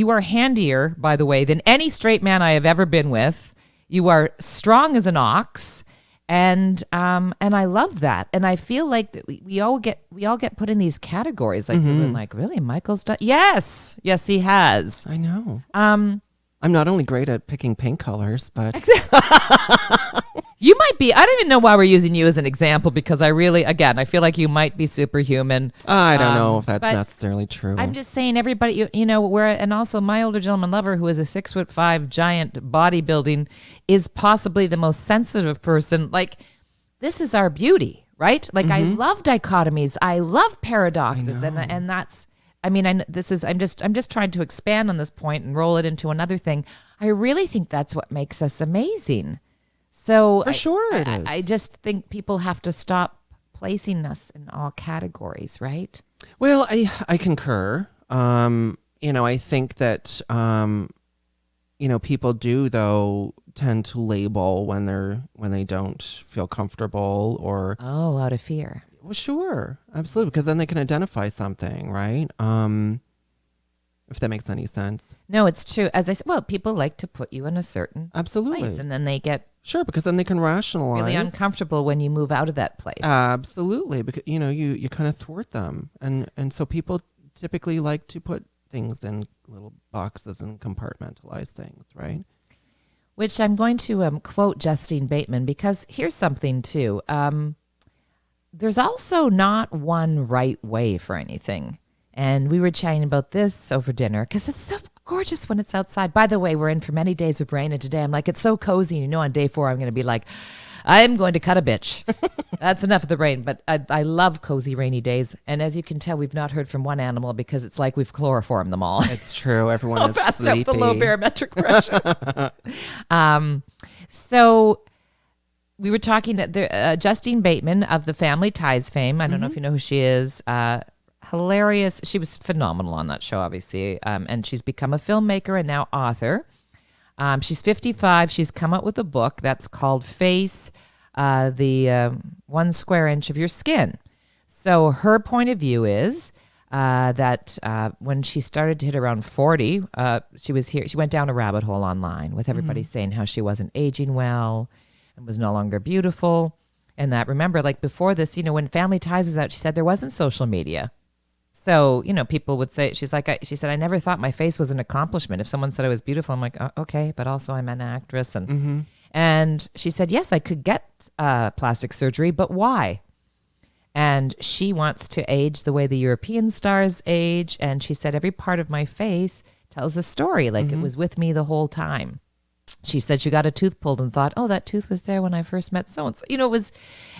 Speaker 1: are handier, by the way, than any straight man I have ever been with. You are strong as an ox, and I love that. And I feel like that we all get put in these categories, like like, really, Michael's done. Yes, he has.
Speaker 2: I know. I'm not only great at picking paint colors, but
Speaker 1: you might be. I don't even know why we're using you as an example, because I feel like you might be superhuman.
Speaker 2: I don't know if that's necessarily true.
Speaker 1: I'm just saying, everybody, and also my older gentleman lover, who is a 6'5" giant bodybuilding, is possibly the most sensitive person. Like, this is our beauty, right? Like, I love dichotomies. I love paradoxes, and that's. I mean, I'm just trying to expand on this point and roll it into another thing. I really think that's what makes us amazing. So
Speaker 2: for sure it is.
Speaker 1: I just think people have to stop placing us in all categories, right?
Speaker 2: Well, I concur. I think that, people do, though, tend to label when they don't feel comfortable or.
Speaker 1: Oh, out of fear.
Speaker 2: Well, sure. Absolutely. Because then they can identify something, right? If that makes any sense.
Speaker 1: No, it's true. As I said, well, people like to put you in a certain
Speaker 2: Absolutely.
Speaker 1: place, and then they get
Speaker 2: Sure, because then they can rationalize.
Speaker 1: really uncomfortable when you move out of that place.
Speaker 2: Absolutely. Because, you kind of thwart them. And so people typically like to put things in little boxes and compartmentalize things, right?
Speaker 1: Which I'm going to quote Justine Bateman, because here's something too. There's also not one right way for anything. And we were chatting about this over dinner because it's so gorgeous when it's outside. By the way, we're in for many days of rain, and today I'm like, it's so cozy. On day 4, I'm going to be like, I'm going to cut a bitch. That's enough of the rain. But I love cozy rainy days. And as you can tell, we've not heard from one animal because it's like we've chloroformed them all.
Speaker 2: It's true. Everyone is
Speaker 1: passed
Speaker 2: sleepy.
Speaker 1: out the low barometric pressure. So we were talking that Justine Bateman of the Family Ties fame. I don't know if you know who she is. Hilarious. She was phenomenal on that show, obviously. And she's become a filmmaker and now author. She's 55. She's come up with a book that's called Face, the 1 square inch of your skin. So her point of view is that when she started to hit around 40, she went down a rabbit hole online with everybody saying how she wasn't aging well and was no longer beautiful. And that, remember, like before this, when Family Ties was out, she said there wasn't social media. So, people would say, she said, I never thought my face was an accomplishment. If someone said I was beautiful, I'm like, oh, okay, but also I'm an actress. And she said, yes, I could get plastic surgery, but why? And she wants to age the way the European stars age. And she said, every part of my face tells a story, like it was with me the whole time. She said she got a tooth pulled and thought, oh, that tooth was there when I first met so-and-so. It was,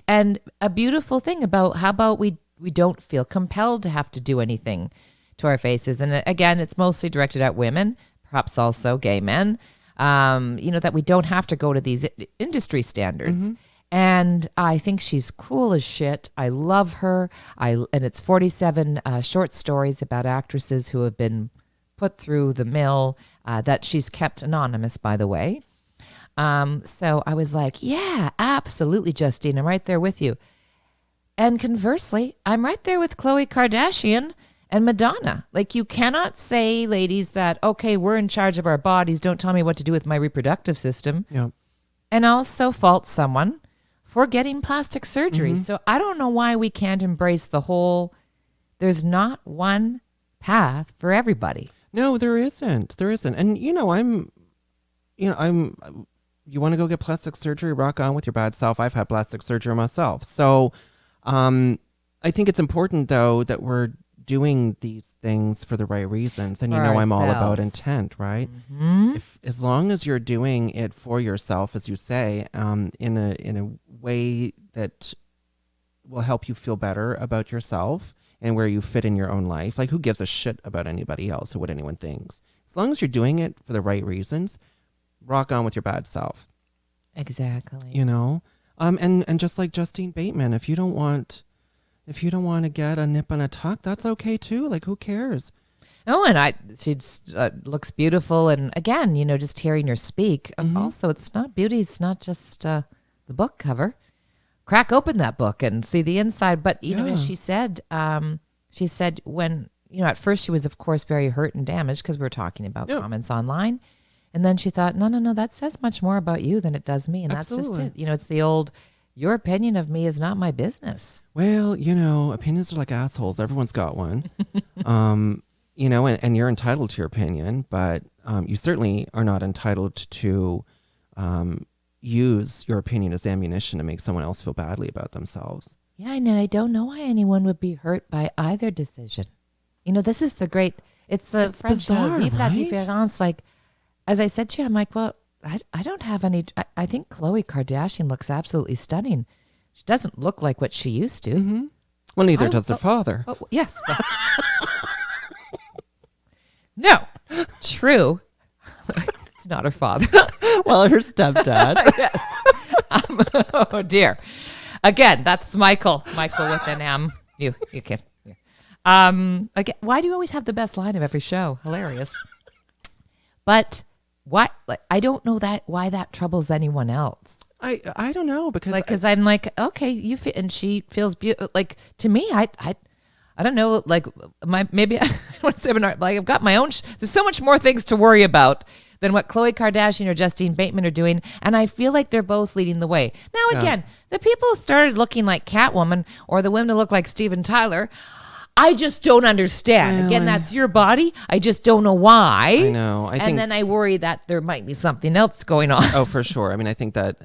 Speaker 1: and a beautiful thing about how about we don't feel compelled to have to do anything to our faces. And again, it's mostly directed at women, perhaps also gay men, that we don't have to go to these industry standards. And I think she's cool as shit. I love her. And it's 47 short stories about actresses who have been put through the mill that she's kept anonymous, by the way. So I was like, yeah, absolutely, Justine. I'm right there with you. And conversely, I'm right there with Khloe Kardashian and Madonna. Like, you cannot say, ladies, that, okay, we're in charge of our bodies. Don't tell me what to do with my reproductive system.
Speaker 2: Yeah.
Speaker 1: And also fault someone for getting plastic surgery. So I don't know why we can't embrace the whole, there's not one path for everybody.
Speaker 2: No, there isn't. There isn't. And, you want to go get plastic surgery, rock on with your bad self. I've had plastic surgery myself. So I think it's important, though, that we're doing these things for the right reasons. And, I'm all about intent, right? As long as you're doing it for yourself, as you say, in a way that will help you feel better about yourself and where you fit in your own life. Like, who gives a shit about anybody else or what anyone thinks? As long as you're doing it for the right reasons, rock on with your bad self.
Speaker 1: Exactly.
Speaker 2: And just like Justine Bateman, if you don't want to get a nip and a tuck, that's okay too. Like, who cares?
Speaker 1: Oh, and she looks beautiful. And again, just hearing her speak. Also, it's not beauty. It's not just the book cover. Crack open that book and see the inside. But, as she said when, at first she was, of course, very hurt and damaged because we were talking about comments online. And then she thought, no, that says much more about you than it does me. And
Speaker 2: Absolutely.
Speaker 1: That's just it. It's the old, your opinion of me is not my business.
Speaker 2: Well, opinions are like assholes. Everyone's got one. And you're entitled to your opinion, but you certainly are not entitled to use your opinion as ammunition to make someone else feel badly about themselves.
Speaker 1: Yeah, and I don't know why anyone would be hurt by either decision. This is the great, it's the French
Speaker 2: bizarre,
Speaker 1: vive la
Speaker 2: right?
Speaker 1: différence. Like, as I said to you, I'm like, well, I don't have any, I think Khloe Kardashian looks absolutely stunning. She doesn't look like what she used to.
Speaker 2: Well, neither does their father.
Speaker 1: Oh, yes. No, true. It's not her father.
Speaker 2: Well, her stepdad.
Speaker 1: Yes. Oh, dear. Again, that's Michael. Michael with an M. You can. Again, why do you always have the best line of every show? Hilarious. But why? Like, I don't know why that troubles anyone else.
Speaker 2: I don't know because
Speaker 1: I'm like, okay, you feel, and she feels beautiful. Like, to me, I don't know. Like, maybe I don't want to say like I've got my own. There's so much more things to worry about than what Khloe Kardashian or Justine Bateman are doing, and I feel like they're both leading the way. Now, again, the people who started looking like Catwoman or the women who look like Steven Tyler, I just don't understand.
Speaker 2: Really?
Speaker 1: Again, that's your body. I just don't know why.
Speaker 2: I know. I think,
Speaker 1: then I worry that there might be something else going on.
Speaker 2: Oh, for sure. I mean, I think that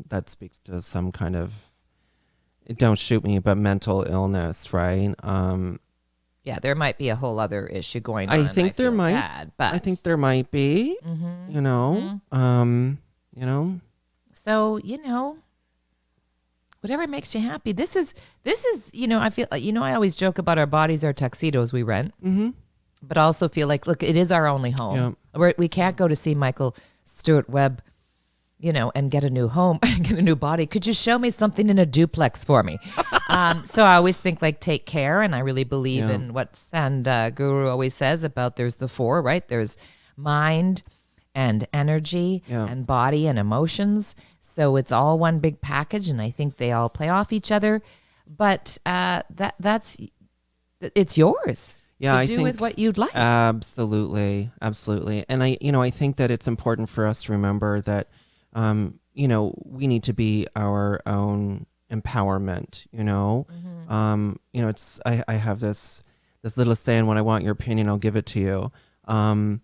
Speaker 2: that speaks to some kind of, don't shoot me, but mental illness, right?
Speaker 1: Yeah, there might be a whole other issue going on.
Speaker 2: I think there might.
Speaker 1: But
Speaker 2: I think there might be.
Speaker 1: Mm-hmm,
Speaker 2: you know, you know.
Speaker 1: So whatever makes you happy. This is. I feel like I always joke about our bodies, our tuxedos we rent, but I also feel like, look, it is our only home. Yeah. We can't go to see Michael Stewart Webb, and get a new home, get a new body. Could you show me something in a duplex for me? So I always think, like, take care. And I really believe in what Guru always says about there's the four, right? There's mind and energy and body and emotions. So it's all one big package. And I think they all play off each other. But it's yours.
Speaker 2: Yeah,
Speaker 1: to
Speaker 2: I
Speaker 1: do
Speaker 2: think
Speaker 1: with what you'd like.
Speaker 2: Absolutely. And I think that it's important for us to remember that, we need to be our own empowerment, it's, I have this little saying, when I want your opinion, I'll give it to you. I'm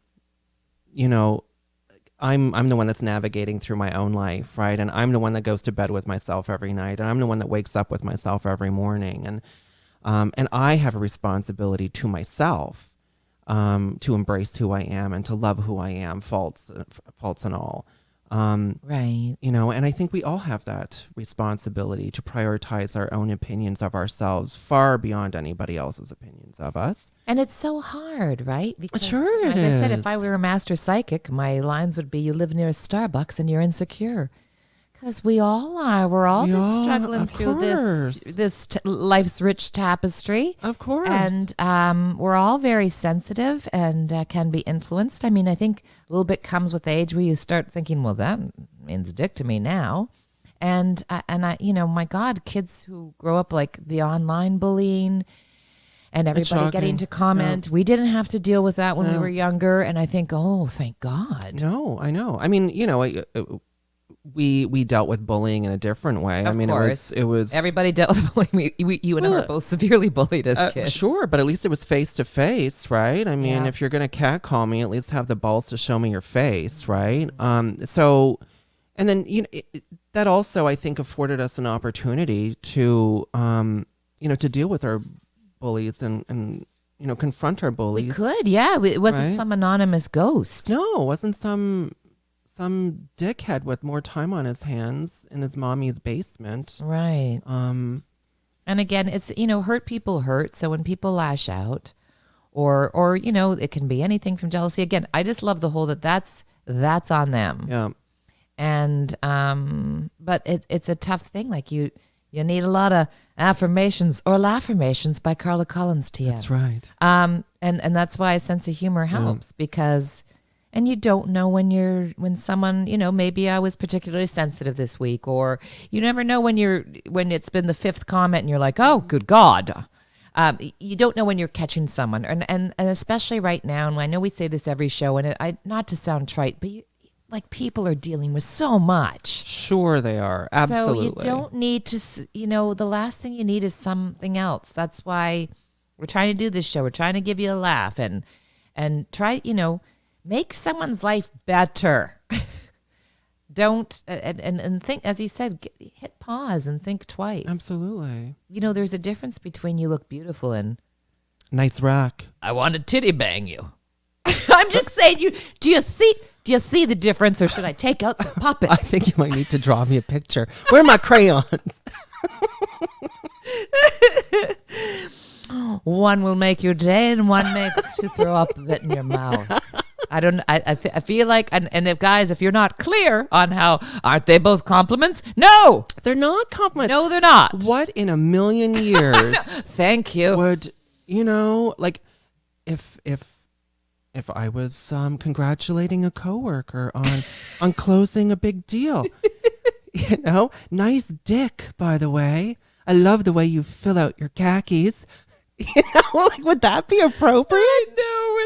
Speaker 2: the one that's navigating through my own life, right? And I'm the one that goes to bed with myself every night. And I'm the one that wakes up with myself every morning. And I have a responsibility to myself, to embrace who I am and to love who I am, faults and all.
Speaker 1: Right.
Speaker 2: And I think we all have that responsibility to prioritize our own opinions of ourselves far beyond anybody else's opinions of us.
Speaker 1: And it's so hard, right? Because,
Speaker 2: sure it
Speaker 1: I said,
Speaker 2: is.
Speaker 1: if I were a master psychic, my lines would be, you live near a Starbucks and you're insecure. Because we all are. We're all just struggling through this life's rich tapestry.
Speaker 2: Of course.
Speaker 1: And we're all very sensitive and can be influenced. I mean, I think a little bit comes with age where you start thinking, well, that means dick to me now. And I, my God, kids who grow up like the online bullying and everybody getting to comment. Yeah. We didn't have to deal with that when we were younger. And I think, oh, thank God.
Speaker 2: No, I know. I mean, we dealt with bullying in a different way.
Speaker 1: Of course.
Speaker 2: It was
Speaker 1: everybody dealt with bullying. You and I were both severely bullied as kids.
Speaker 2: Sure, but at least it was face to face, right? I mean, if you're gonna catcall me, at least have the balls to show me your face, right? So, and then that also, I think, afforded us an opportunity to to deal with our bullies and confront our bullies.
Speaker 1: We could, yeah. It wasn't some anonymous ghost.
Speaker 2: No, it wasn't some dickhead with more time on his hands in his mommy's basement.
Speaker 1: Right. And again, it's, hurt people hurt. So when people lash out or it can be anything from jealousy. Again, I just love the whole that's on them.
Speaker 2: Yeah.
Speaker 1: And, but it's a tough thing. Like you need a lot of affirmations or laffirmations by Carla Collins TM.
Speaker 2: That's right.
Speaker 1: And that's why a sense of humor helps because, and you don't know when someone, maybe I was particularly sensitive this week, or you never know when it's been the fifth comment and you're like, oh, good God. You don't know when you're catching someone. And especially right now, and I know we say this every show, and not to sound trite, but people are dealing with so much.
Speaker 2: Sure they are. Absolutely.
Speaker 1: So you don't need to, the last thing you need is something else. That's why we're trying to do this show. We're trying to give you a laugh and try, make someone's life better. Don't, and think, as you said, hit pause and think twice.
Speaker 2: Absolutely.
Speaker 1: There's a difference between you look beautiful and
Speaker 2: nice rack.
Speaker 1: I want to titty bang you. I'm just saying, do you see the difference, or should I take out some puppets?
Speaker 2: I think you might need to draw me a picture. Where are my crayons?
Speaker 1: One will make your day, and one makes you throw up a bit in your mouth. I feel like, and if you're not clear on how, aren't they both compliments? No,
Speaker 2: they're not compliments.
Speaker 1: No, they're not.
Speaker 2: What in a million years?
Speaker 1: Thank you.
Speaker 2: Would like if I was congratulating a coworker on closing a big deal, nice dick, by the way. I love the way you fill out your khakis. Like, would that be appropriate?
Speaker 1: I know,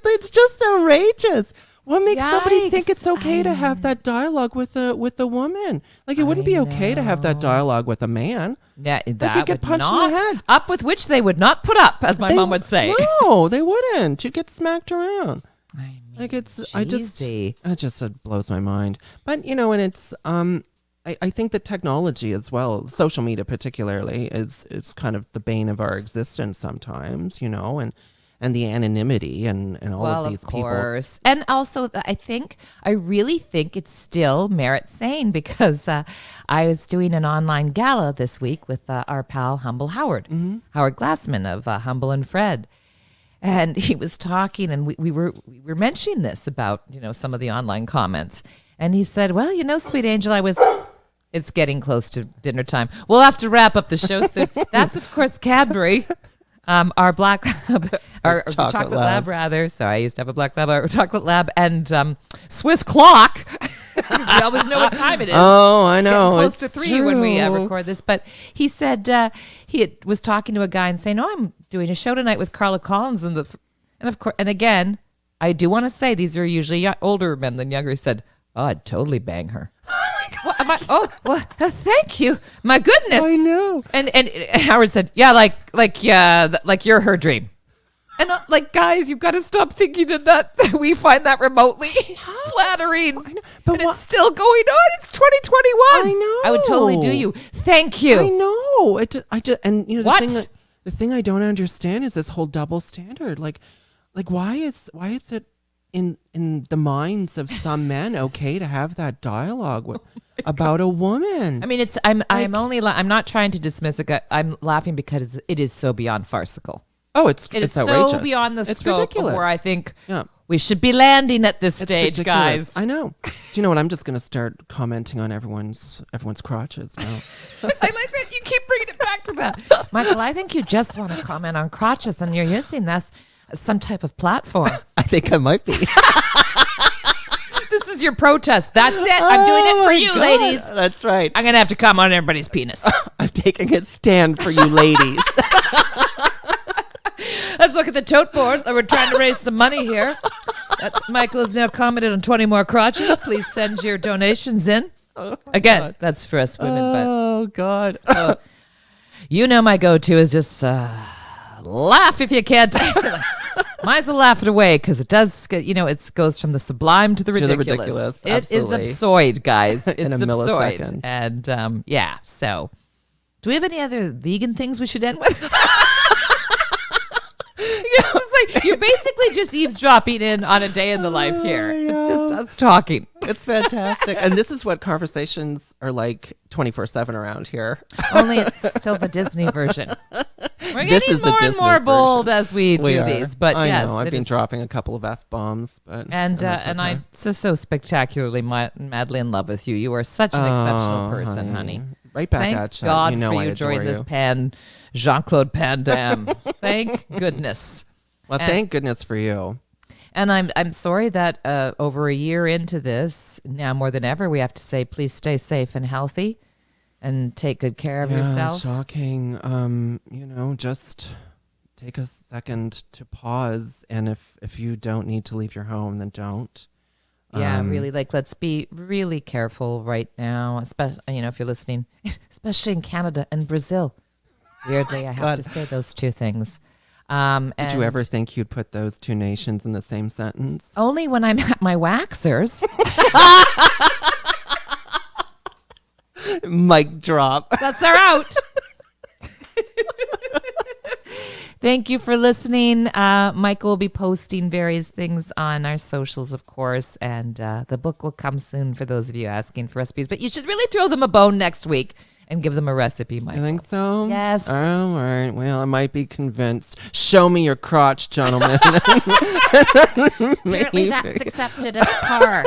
Speaker 2: It's just outrageous. What makes somebody think
Speaker 1: Yikes.
Speaker 2: it's okay to have that dialogue with a woman? Like, it wouldn't be okay to have that dialogue with a man.
Speaker 1: Yeah,
Speaker 2: Like,
Speaker 1: that
Speaker 2: you'd get
Speaker 1: would
Speaker 2: punched in
Speaker 1: not,
Speaker 2: the head.
Speaker 1: up with which they would not put up, as my mom would say.
Speaker 2: No, they wouldn't. You'd get smacked around.
Speaker 1: I mean,
Speaker 2: Like, it blows my mind. But, and it's, I think that technology as well, social media particularly, is kind of the bane of our existence sometimes, and the anonymity and all of these people.
Speaker 1: Well, of course. And also, I really think it still merits saying, because I was doing an online gala this week with our pal Humble Howard, Howard Glassman of Humble and Fred. And he was talking, and we were mentioning this about, some of the online comments. And he said, well, sweet angel, it's getting close to dinner time. We'll have to wrap up the show soon. That's, of course, Cadbury. Our black lab, our chocolate lab, rather. So I used to have a black lab, our chocolate lab, and Swiss clock. We always know what time it is.
Speaker 2: Oh, I know.
Speaker 1: It's close to 3 when we record this. But he said was talking to a guy and saying, "Oh, I'm doing a show tonight with Carla Collins," and of course, and again, I do want to say these are usually older men than younger. He said, "Oh, I'd totally bang her." Thank you. My goodness.
Speaker 2: I know.
Speaker 1: And Howard said, yeah, like you're her dream. And guys, you've got to stop thinking that we find that remotely flattering. I know. But it's still going on. It's 2021.
Speaker 2: I know.
Speaker 1: I would totally do you. Thank you.
Speaker 2: I know. And
Speaker 1: What?
Speaker 2: the thing I don't understand is this whole double standard. Like why is it in the minds of some men okay to have that dialogue about a woman?
Speaker 1: I mean, I'm not trying to dismiss it. I'm laughing because it is so beyond farcical.
Speaker 2: Oh, it's
Speaker 1: outrageous.
Speaker 2: so
Speaker 1: beyond the scope
Speaker 2: ridiculous.
Speaker 1: of where I think we should be landing at this stage,
Speaker 2: ridiculous.
Speaker 1: guys.
Speaker 2: I know. Do you know what? I'm just going to start commenting on everyone's crotches now.
Speaker 1: I like that you keep bringing it back to that. Michael, I think you just want to comment on crotches and you're using this as some type of platform.
Speaker 2: I think I might be.
Speaker 1: This is your protest. That's it. I'm doing it for you, ladies.
Speaker 2: That's right.
Speaker 1: I'm going to have to comment on everybody's penis.
Speaker 2: I'm taking a stand for you ladies.
Speaker 1: Let's look at the tote board. We're trying to raise some money here. Michael has now commented on 20 more crotches. Please send your donations in. Again, God. That's for us women.
Speaker 2: Oh, God.
Speaker 1: So, my go-to is just laugh if you can't. Might as well laugh it away because it does, it goes from the sublime to the ridiculous. It is absurd, guys. It's
Speaker 2: in a millisecond.
Speaker 1: And so do we have any other vegan things we should end with? It's like you're basically just eavesdropping in on a day in the life here. It's just us talking.
Speaker 2: It's fantastic. And this is what conversations are like 24/7 around here.
Speaker 1: Only it's still the Disney version. We're getting more and more bold as we do these. But
Speaker 2: I
Speaker 1: yes,
Speaker 2: know. I've been dropping a couple of F-bombs.
Speaker 1: And I'm so spectacularly madly in love with you. You are such an exceptional person, honey.
Speaker 2: Right back
Speaker 1: Thank
Speaker 2: at you.
Speaker 1: God
Speaker 2: you know
Speaker 1: for you during this Jean-Claude Van Damme. Thank goodness.
Speaker 2: Well, thank goodness for you.
Speaker 1: And I'm sorry that over a year into this, now more than ever, we have to say, please stay safe and healthy and take good care of yourself.
Speaker 2: Shocking. Just take a second to pause. And if you don't need to leave your home, then don't.
Speaker 1: Yeah, really. Let's be really careful right now, especially, if you're listening, especially in Canada and Brazil. Weirdly, I have to say those two things.
Speaker 2: Did you ever think you'd put those two nations in the same sentence?
Speaker 1: Only when I'm at my waxers.
Speaker 2: Mic drop.
Speaker 1: That's our out. Thank you for listening. Michael will be posting various things on our socials, of course, and the book will come soon for those of you asking for recipes. But you should really throw them a bone next week and give them a recipe, Michael.
Speaker 2: You think so?
Speaker 1: Yes.
Speaker 2: All right. Well, I might be convinced. Show me your crotch, gentlemen.
Speaker 1: Apparently that's accepted as par.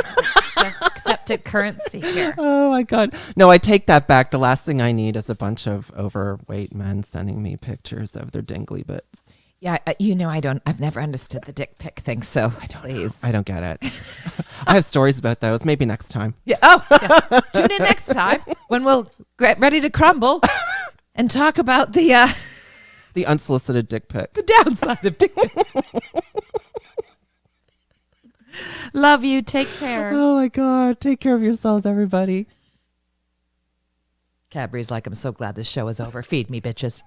Speaker 1: accepted currency here.
Speaker 2: Oh my God. No, I take that back. The last thing I need is a bunch of overweight men sending me pictures of their dingly bits.
Speaker 1: Yeah, I've never understood the dick pic thing, so please.
Speaker 2: I don't get it. I have stories about those. Maybe next time.
Speaker 1: Yeah. Oh, yeah. Tune in next time when we'll get ready to crumble and talk about the
Speaker 2: unsolicited dick pic.
Speaker 1: the downside of dick pics. Love you. Take care.
Speaker 2: Oh my God. Take care of yourselves, everybody.
Speaker 1: Cadbury's like, I'm so glad this show is over. Feed me, bitches.